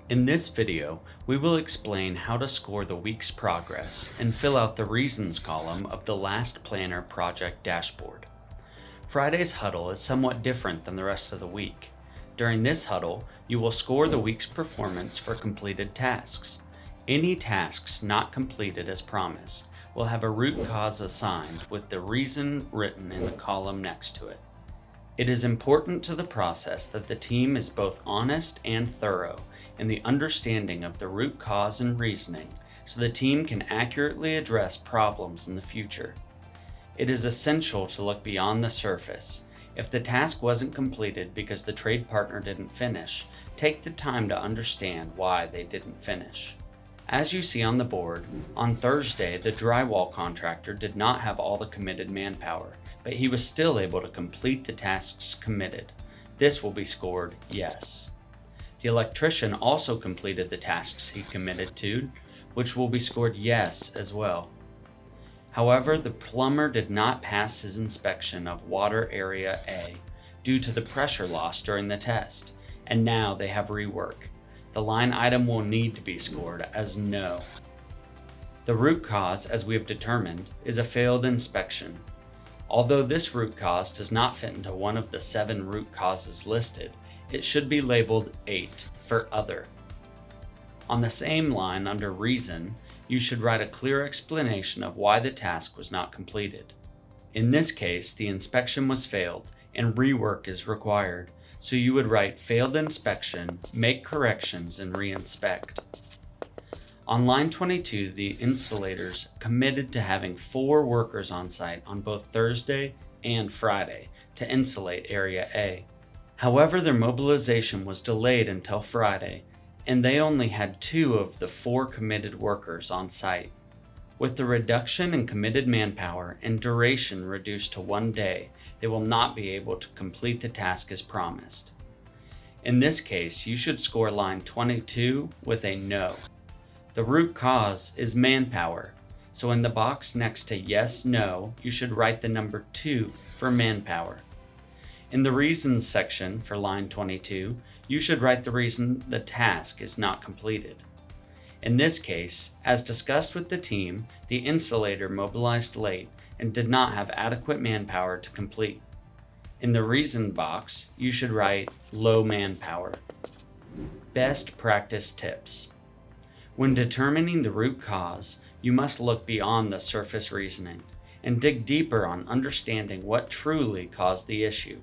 In this video, we will explain how to score the week's progress and fill out the reasons column of the Last Planner project dashboard. Friday's huddle is somewhat different than the rest of the week. During this huddle, you will score the week's performance for completed tasks. Any tasks not completed as promised will have a root cause assigned with the reason written in the column next to it. It is important to the process that the team is both honest and thorough in the understanding of the root cause and reasoning so the team can accurately address problems in the future. It is essential to look beyond the surface. If the task wasn't completed because the trade partner didn't finish, take the time to understand why they didn't finish. As you see on the board, on Thursday the drywall contractor did not have all the committed manpower, but he was still able to complete the tasks committed. This will be scored yes. The electrician also completed the tasks he committed to, which will be scored yes as well. However, the plumber did not pass his inspection of water area A due to the pressure loss during the test, and now they have rework. The line item will need to be scored as no. The root cause, as we have determined, is a failed inspection. Although this root cause does not fit into one of the 7 root causes listed, it should be labeled 8 for other. On the same line under reason, you should write a clear explanation of why the task was not completed. In this case, the inspection was failed and rework is required, so you would write failed inspection, make corrections, and reinspect. On line 22, the insulators committed to having 4 workers on site on both Thursday and Friday to insulate Area A. However, their mobilization was delayed until Friday, and they only had 2 of the 4 committed workers on site. With the reduction in committed manpower and duration reduced to 1 day, they will not be able to complete the task as promised. In this case, you should score line 22 with a no. The root cause is manpower, so in the box next to yes, no, you should write the number 2 for manpower. In the reasons section for line 22, you should write the reason the task is not completed. In this case, as discussed with the team, the insulator mobilized late and did not have adequate manpower to complete. In the reason box, you should write low manpower. Best practice tips. When determining the root cause, you must look beyond the surface reasoning and dig deeper on understanding what truly caused the issue.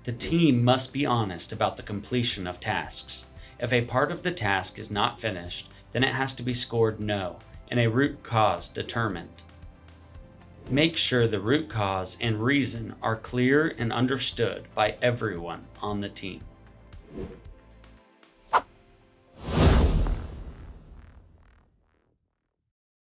The team must be honest about the completion of tasks. If a part of the task is not finished, then it has to be scored no and a root cause determined. Make sure the root cause and reason are clear and understood by everyone on the team.